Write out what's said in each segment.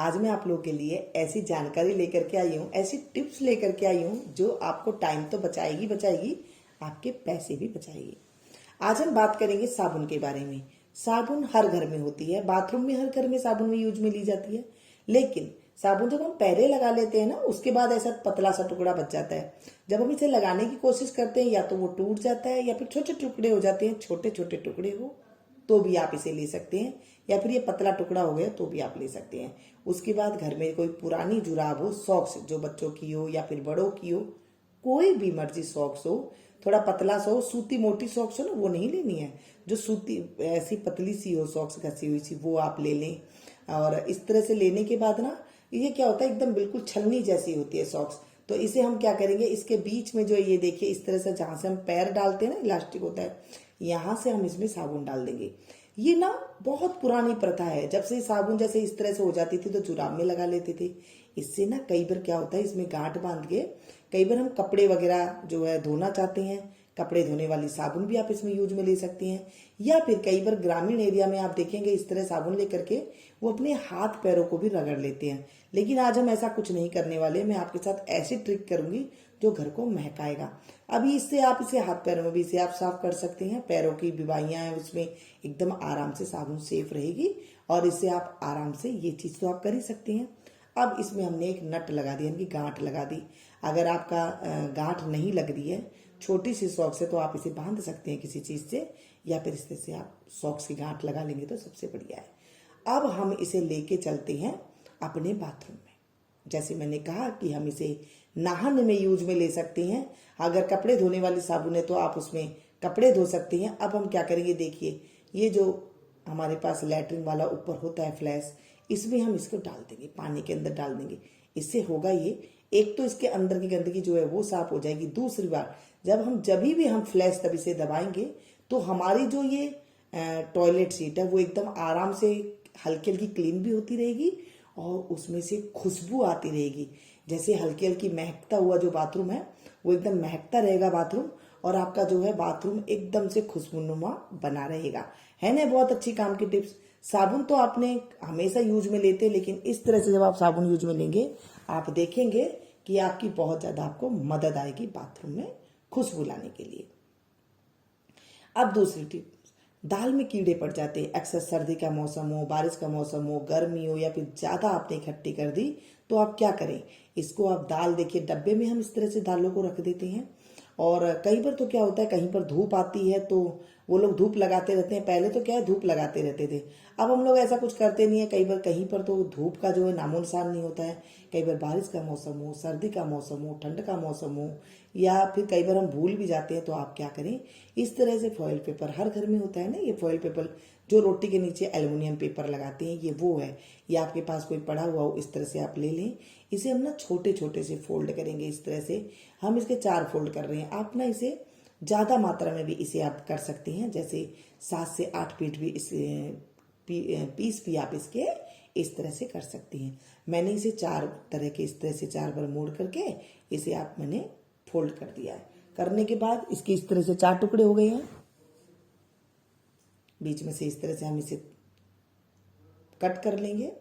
आज मैं आप लोगों के लिए ऐसी जानकारी लेकर के आई हूँ, ऐसी टिप्स लेकर के आई हूँ जो आपको टाइम तो बचाएगी बचाएगी, आपके पैसे भी बचाएगी। आज हम बात करेंगे साबुन के बारे में। साबुन हर घर में होती है, बाथरूम में हर घर में साबुन में यूज में ली जाती है। लेकिन साबुन जब हम पहले लगा लेते हैं ना, उसके बाद ऐसा पतला सा टुकड़ा बच जाता है। जब हम इसे लगाने की कोशिश करते हैं या तो वो टूट जाता है या फिर छोटे टुकड़े हो जाते हैं। छोटे छोटे टुकड़े हो तो भी आप इसे ले सकते हैं, या फिर ये पतला टुकड़ा हो गया तो भी आप ले सकते हैं। उसके बाद घर में कोई पुरानी जुराब हो, सॉक्स जो बच्चों की हो या फिर बड़ों की हो, कोई भी मर्जी सॉक्स हो, थोड़ा पतला सा हो, सूती मोटी सॉक्स हो ना, वो नहीं लेनी है। जो सूती ऐसी पतली सी हो, सॉक्स घसी हुई सी, वो आप ले लें। और इस तरह से लेने के बाद ना, ये क्या होता है, एकदम बिल्कुल छलनी जैसी होती है सॉक्स। तो इसे हम क्या करेंगे, इसके बीच में जो ये देखिए इस तरह से जहां से हम पैर डालते हैं ना, इलास्टिक होता है, यहां से हम इसमें साबुन डाल देंगे। ये ना बहुत पुरानी प्रथा है, जब से साबुन जैसे इस तरह से हो जाती थी तो जुराब में लगा लेते थे। इससे ना कई बार क्या होता है, इसमें गांठ बांध के कई बार हम कपड़े वगैरह जो है धोना चाहते हैं, कपड़े धोने वाली साबुन भी आप इसमें यूज में ले सकती हैं। या फिर कई बार ग्रामीण एरिया में आप देखेंगे इस तरह साबुन लेकर के वो अपने हाथ पैरों को भी रगड़ लेते हैं। लेकिन आज हम ऐसा कुछ नहीं करने वाले। मैं आपके साथ ऐसी ट्रिक करूंगी जो घर को महकाएगा। अभी इससे आप इसे हाथ पैरों में भी इसे आप साफ कर सकते हैं। पैरों की बीमारियां हैं उसमें एकदम आराम से साबुन सेफ रहेगी, और इससे आप आराम से ये चीज तो आप कर ही सकते हैं। अब इसमें हमने एक नट लगा दी, यानी गांठ लगा दी। अगर आपका गांठ नहीं लग रही है, छोटी सी सॉक्स है, तो आप इसे बांध सकते हैं किसी चीज से, या फिर इस तरह से आप सॉक्स की गांठ लगा लेंगे तो सबसे बढ़िया है। अब हम इसे लेके चलते हैं अपने बाथरूम में। जैसे मैंने कहा कि हम इसे नहाने में यूज में ले सकते हैं। अगर कपड़े धोने वाली साबुन है तो आप उसमें कपड़े धो सकते हैं। अब हम क्या करेंगे, देखिए ये जो हमारे पास लैट्रिन वाला ऊपर होता है फ्लैश, इसमें हम इसको डाल देंगे, पानी के अंदर डाल देंगे। इससे होगा ये, एक तो इसके अंदर की गंदगी जो है वो साफ हो जाएगी। दूसरी बार जब भी हम फ्लैश तब इसे दबाएंगे तो हमारी जो ये टॉयलेट सीट है वो एकदम आराम से हल्की हल्की क्लीन भी होती रहेगी, और उसमें से खुशबू आती रहेगी। जैसे हल्की हल्की महकता हुआ जो बाथरूम है वो एकदम महकता रहेगा बाथरूम, और आपका जो है बाथरूम एकदम से खुशबूनुमा बना रहेगा। है ना, बहुत अच्छी काम की टिप्स। साबुन तो आपने हमेशा यूज में लेते, लेकिन इस तरह से जब आप साबुन यूज में लेंगे आप देखेंगे कि आपकी बहुत ज्यादा आपको मदद आएगी बाथरूम में खुशबू लाने के लिए। अब दूसरी टिप, दाल में कीड़े पड़ जाते हैं। अक्सर सर्दी का मौसम हो, बारिश का मौसम हो, गर्मी हो, या फिर ज्यादा आपने इकट्ठी कर दी, तो आप क्या करें, इसको आप दाल देखिए डब्बे में हम इस तरह से दालों को रख देते हैं। और कई बार तो क्या होता है, कहीं पर धूप आती है तो वो लोग धूप लगाते रहते हैं। पहले तो क्या है, धूप लगाते रहते थे, अब हम लोग ऐसा कुछ करते नहीं है। कई बार कहीं पर तो धूप का जो है नामो निशान नहीं होता है। कई बार बारिश का मौसम हो, सर्दी का मौसम हो, ठंड का मौसम हो, या फिर कई बार हम भूल भी जाते हैं। तो आप क्या करें, इस तरह से फॉइल पेपर हर घर में होता है ना, ये फॉइल पेपर जो रोटी के नीचे एल्युमिनियम पेपर लगाते हैं, ये वो है। ये आपके पास कोई पड़ा हुआ हो, इस तरह से आप ले लें। इसे हम ना छोटे छोटे से फोल्ड करेंगे। इस तरह से हम इसके 4 फोल्ड कर रहे हैं। आप ना इसे ज्यादा मात्रा में भी इसे आप कर सकते हैं, जैसे 7 से 8 पीठ भी इस पीस भी आप इसके इस तरह से कर सकती हैं। मैंने इसे 4 तरह के इस तरह से 4 बार मोड़ करके इसे आप मैंने फोल्ड कर दिया है। करने के बाद इसके इस तरह से 4 टुकड़े हो गए हैं। बीच में से इस तरह से हम इसे कट कर लेंगे।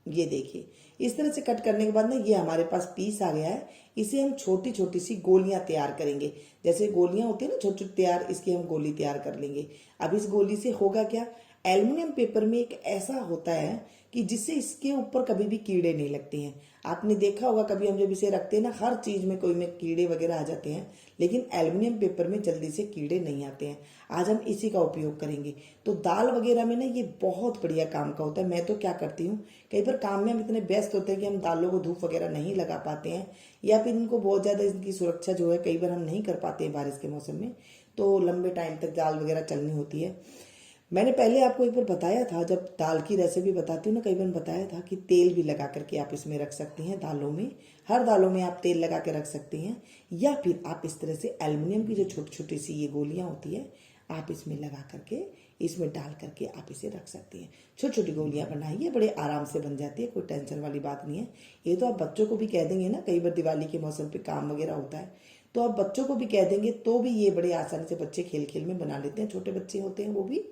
ये देखिए इस तरह से कट करने के बाद ना ये हमारे पास पीस आ गया है। इसे हम छोटी छोटी सी गोलियां तैयार करेंगे। जैसे गोलियां होती है ना छोटी छोटी तैयार, इसकी हम गोली तैयार कर लेंगे। अब इस गोली से होगा क्या, एल्युमिनियम पेपर में एक ऐसा होता है कि जिससे इसके ऊपर कभी भी कीड़े नहीं लगते हैं। आपने देखा होगा कभी हम जब इसे रखते हैं ना, हर चीज में कोई में कीड़े वगैरह आ जाते हैं, लेकिन एल्युमिनियम पेपर में जल्दी से कीड़े नहीं आते हैं। आज हम इसी का उपयोग करेंगे। तो दाल वगैरह में ना ये बहुत बढ़िया काम का होता है। मैं तो क्या करती हूँ, कई बार काम में हम इतने व्यस्त होते हैं कि हम दालों को धूप वगैरह नहीं लगा पाते हैं, या फिर इनको बहुत ज्यादा इनकी सुरक्षा जो है कई बार हम नहीं कर पाते हैं बारिश के मौसम में, तो लंबे टाइम तक दाल वगैरह चलनी होती है। मैंने पहले आपको एक बार बताया था, जब दाल की रेसिपी बताती हूँ ना, कई बार बताया था कि तेल भी लगा करके आप इसमें रख सकती हैं दालों में। हर दालों में आप तेल लगा के रख सकती हैं, या फिर आप इस तरह से एल्युमिनियम की जो छोटी छोटी सी ये गोलियां होती है, आप इसमें लगा करके इसमें डाल करके आप इसे रख सकते हैं। छोटी छोटी गोलियां बनाइए, बड़े आराम से बन जाती है, कोई टेंशन वाली बात नहीं है। ये तो आप बच्चों को भी कह देंगे ना, कई बार दिवाली के मौसम पे काम वगैरह होता है, तो आप बच्चों को भी कह देंगे तो भी ये बड़े आसानी से बच्चे खेल खेल में बना लेते हैं। छोटे बच्चे होते हैं वो भी।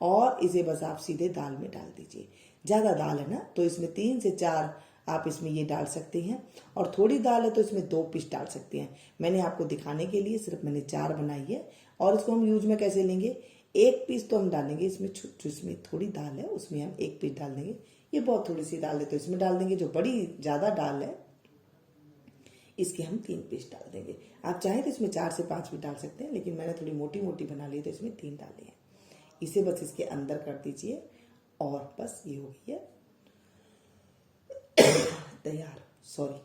और इसे बस आप सीधे दाल में डाल दीजिए। ज़्यादा दाल है ना, तो इसमें 3 से 4 आप इसमें ये डाल सकते हैं, और थोड़ी दाल है तो इसमें 2 पीस डाल सकते हैं। मैंने आपको दिखाने के लिए सिर्फ मैंने 4 बनाई है। और इसको हम यूज में कैसे लेंगे, 1 पीस तो हम डालेंगे इसमें, जिसमें थोड़ी दाल है उसमें हम 1 पीस डाल देंगे। ये बहुत थोड़ी सी दाल है तो इसमें डाल देंगे। जो बड़ी ज़्यादा दाल है इसके हम 3 पीस डाल देंगे। आप चाहें तो इसमें 4 से 5 भी डाल सकते हैं, लेकिन मैंने थोड़ी मोटी मोटी बना ली तो इसमें 3 डाले हैं। इसे बस इसके अंदर कर दीजिए और बस ये हो गई है तैयार। सॉरी,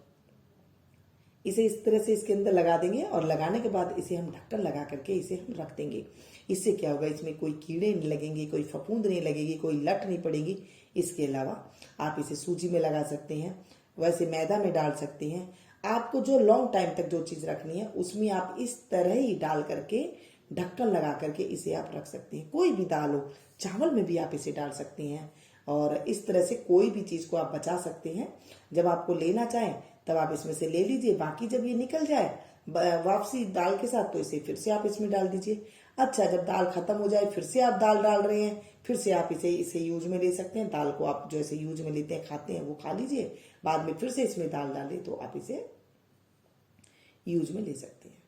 इसे इस तरह से इसके अंदर लगा देंगे, और लगाने के बाद इसे हम ढक्कन लगा करके इसे हम रख देंगे। इससे क्या होगा, इसमें कोई कीड़े नहीं लगेंगे, कोई फफूंद नहीं लगेगी, कोई लट नहीं पड़ेगी। इसके अलावा आप इसे सूजी में लगा सकते हैं, वैसे मैदा में डाल सकते हैं। आपको जो लॉन्ग टाइम तक जो चीज़ रखनी है उसमें आप इस तरह ही डाल करके ढक्कन लगा करके इसे आप रख सकते हैं। कोई भी दाल हो, चावल में भी आप इसे डाल सकते हैं, और इस तरह से कोई भी चीज़ को आप बचा सकते हैं। जब आपको लेना चाहें तब आप इसमें से ले लीजिए, बाकी जब ये निकल जाए वापसी दाल के साथ तो इसे फिर से आप इसमें डाल दीजिए। अच्छा, जब दाल खत्म हो जाए फिर से आप दाल डाल रहे हैं, फिर से आप इसे यूज में ले सकते हैं। दाल को आप जैसे यूज में लेते हैं, खाते हैं, वो खा लीजिए, बाद में फिर से इसमें दाल डालें तो आप इसे यूज में ले सकते हैं।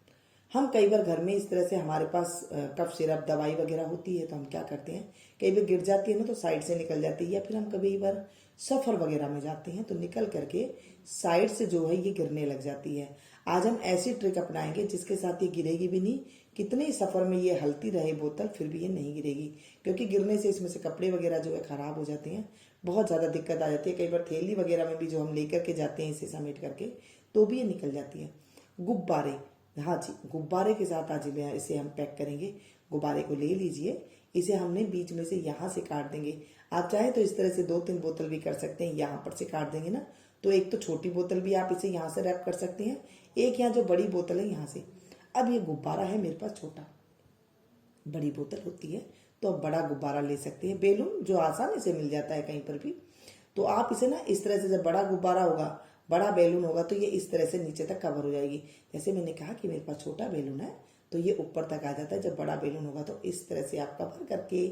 हम कई बार घर में इस तरह से, हमारे पास कफ सिरप दवाई वगैरह होती है तो हम क्या करते हैं, कई बार गिर जाती है ना तो साइड से निकल जाती है, या फिर हम कभी बार सफ़र वगैरह में जाते हैं तो निकल करके साइड से जो है ये गिरने लग जाती है। आज हम ऐसी ट्रिक अपनाएंगे जिसके साथ ये गिरेगी भी नहीं। कितने ही सफ़र में ये हलती रहे बोतल फिर भी ये नहीं गिरेगी, क्योंकि गिरने से इसमें से कपड़े वगैरह जो है ख़राब हो जाते हैं, बहुत ज़्यादा दिक्कत आ जाती है। कई बार थैली वगैरह में भी जो हम लेकर के जाते हैं इसे समेट करके, तो भी ये निकल जाती है। गुब्बारे, हाँ जी, गुब्बारे के साथ आज इसे हम पैक करेंगे। गुब्बारे को ले लीजिए, इसे हमने बीच में से यहाँ से काट देंगे। आप चाहे तो इस तरह से 2-3 बोतल भी कर सकते हैं। यहाँ पर से काट देंगे ना तो एक तो छोटी बोतल भी आप इसे यहाँ से रैप कर सकते हैं, एक यहाँ जो बड़ी बोतल है यहाँ से। अब ये गुब्बारा है मेरे पास छोटा, बड़ी बोतल होती है तो अब बड़ा गुब्बारा ले सकते हैं, बेलून जो आसानी से मिल जाता है कहीं पर भी। तो आप इसे ना इस तरह से, जब बड़ा गुब्बारा होगा, बड़ा बैलून होगा तो ये इस तरह से नीचे तक कवर हो जाएगी। जैसे मैंने कहा कि मेरे पास छोटा बैलून है तो ये ऊपर तक आ जाता है। जब बड़ा बैलून होगा तो इस तरह से आप कवर करके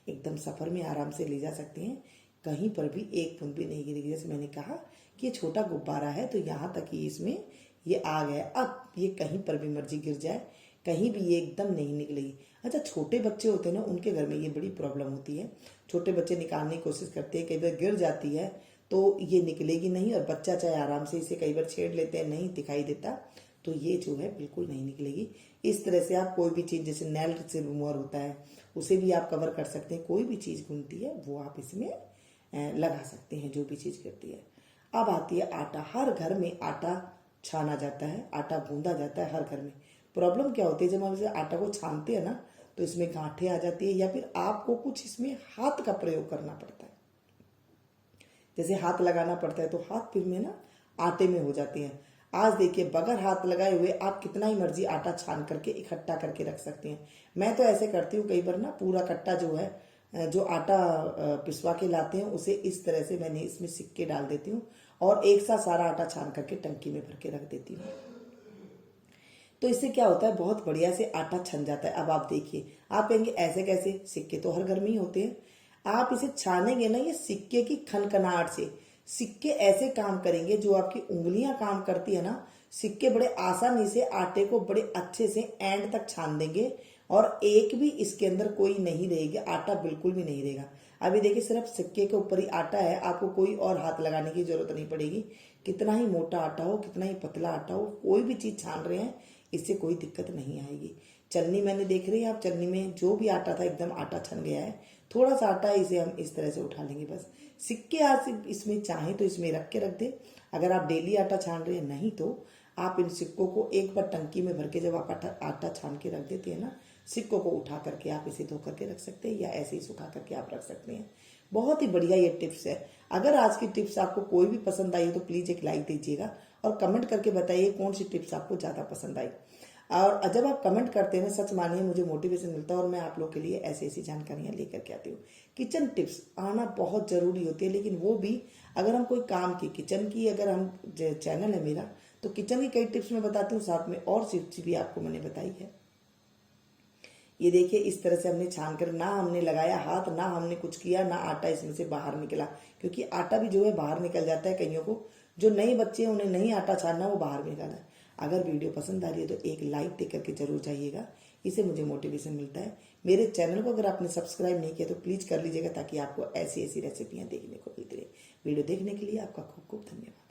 एकदम सफ़र में आराम से ले जा सकते हैं, कहीं पर भी एक बूंद भी नहीं गिरेगी। जैसे मैंने कहा कि ये छोटा गुब्बारा है तो यहाँ तक ही इसमें ये आ गया। अब ये कहीं पर भी मर्जी गिर जाए, कहीं भी ये एकदम नहीं निकलेगी। अच्छा, छोटे बच्चे होते हैं ना, उनके घर में ये बड़ी प्रॉब्लम होती है। छोटे बच्चे निकालने की कोशिश करते हैं, कई बार गिर जाती है तो ये निकलेगी नहीं, और बच्चा चाहे आराम से इसे कई बार छेड़ लेते हैं, नहीं दिखाई देता, तो ये जो है बिल्कुल नहीं निकलेगी। इस तरह से आप कोई भी चीज़, जैसे नेल से रिमूवर होता है उसे भी आप कवर कर सकते हैं। कोई भी चीज़ घूमती है वो आप इसमें लगा सकते हैं, जो भी चीज़ गिरती है। अब आती है आटा। हर घर में आटा छाना जाता है, आटा गूंदा जाता है हर घर में। प्रॉब्लम क्या होती है, जब हम इसे आटा को छानते हैं ना तो इसमें गांठें आ जाती है, या फिर आपको कुछ इसमें हाथ का प्रयोग करना पड़ता है। जैसे हाथ लगाना पड़ता है तो हाथ फिर में ना आटे में हो जाते हैं। आज देखिए, बगैर हाथ लगाए हुए आप कितना ही मर्जी आटा छान करके इकट्ठा करके रख सकते हैं। मैं तो ऐसे करती हूँ, कई बार ना पूरा कट्टा जो है, जो आटा पिसवा के लाते हैं उसे इस तरह से मैंने इसमें सिक्के डाल देती हूँ, और एक साथ सारा आटा छान करके टंकी में भर के रख देती हूँ। तो इससे क्या होता है, बहुत बढ़िया से आटा छन जाता है। अब आप देखिए, आप कहेंगे ऐसे कैसे, सिक्के तो हर घर में ही होते हैं। आप इसे छानेंगे ना, ये सिक्के की खनखनाहट से सिक्के ऐसे काम करेंगे, जो आपकी उंगलियां काम करती है ना, सिक्के बड़े आसानी से आटे को बड़े अच्छे से एंड तक छान देंगे, और एक भी इसके अंदर कोई नहीं रहेगी, आटा बिल्कुल भी नहीं रहेगा। अभी देखिए, सिर्फ सिक्के के ऊपर ही आटा है, आपको कोई और हाथ लगाने की जरूरत नहीं पड़ेगी। कितना ही मोटा आटा हो, कितना ही पतला आटा हो, कोई भी चीज़ छान रहे हैं इससे कोई दिक्कत नहीं आएगी। चलनी मैंने देख रही है, आप चलनी में जो भी आटा था एकदम आटा छन गया है। थोड़ा सा आटा है, इसे हम इस तरह से उठा लेंगे बस। सिक्के आज इसमें चाहें तो इसमें रख के रख दे, अगर आप डेली आटा छान रहे हैं। नहीं तो आप इन सिक्कों को एक बार टंकी में भर के जब आप आटा छान के रख देते हैं ना, सिक्कों को उठा करके आप इसे धो करके रख सकते हैं, या ऐसे ही सुखा करके आप रख सकते हैं। बहुत ही बढ़िया ये टिप्स है। अगर आज की टिप्स आपको कोई भी पसंद आई तो प्लीज़ एक लाइक दीजिएगा, और कमेंट करके बताइए कौन सी टिप्स आपको ज़्यादा पसंद आई। और जब आप कमेंट करते हैं ना, सच मानिए मुझे मोटिवेशन मिलता है, और मैं आप लोग के लिए ऐसी ऐसी जानकारियाँ लेकर के आती हूँ। किचन टिप्स आना बहुत ज़रूरी होती है, लेकिन वो भी अगर हम कोई काम की, किचन की, अगर हम चैनल है मेरा तो किचन की कई टिप्स मैं बताती हूँ, साथ में और टिप्स भी आपको मैंने बताई है। ये देखिए इस तरह से हमने छान कर, ना हमने लगाया हाथ, ना हमने कुछ किया, ना आटा इसमें से बाहर निकला, क्योंकि आटा भी जो है बाहर निकल जाता है। कईयों को जो नए बच्चे हैं उन्हें नहीं आटा छानना, वो बाहर निकालना है। अगर वीडियो पसंद आ रही है तो एक लाइक दे करके जरूर जाइएगा, इससे मुझे मोटिवेशन मिलता है। मेरे चैनल को अगर आपने सब्सक्राइब नहीं किया तो प्लीज कर लीजिएगा, ताकि आपको ऐसी ऐसी रेसिपियां देखने को मिलती रहे। वीडियो देखने के लिए आपका खूब खूब धन्यवाद।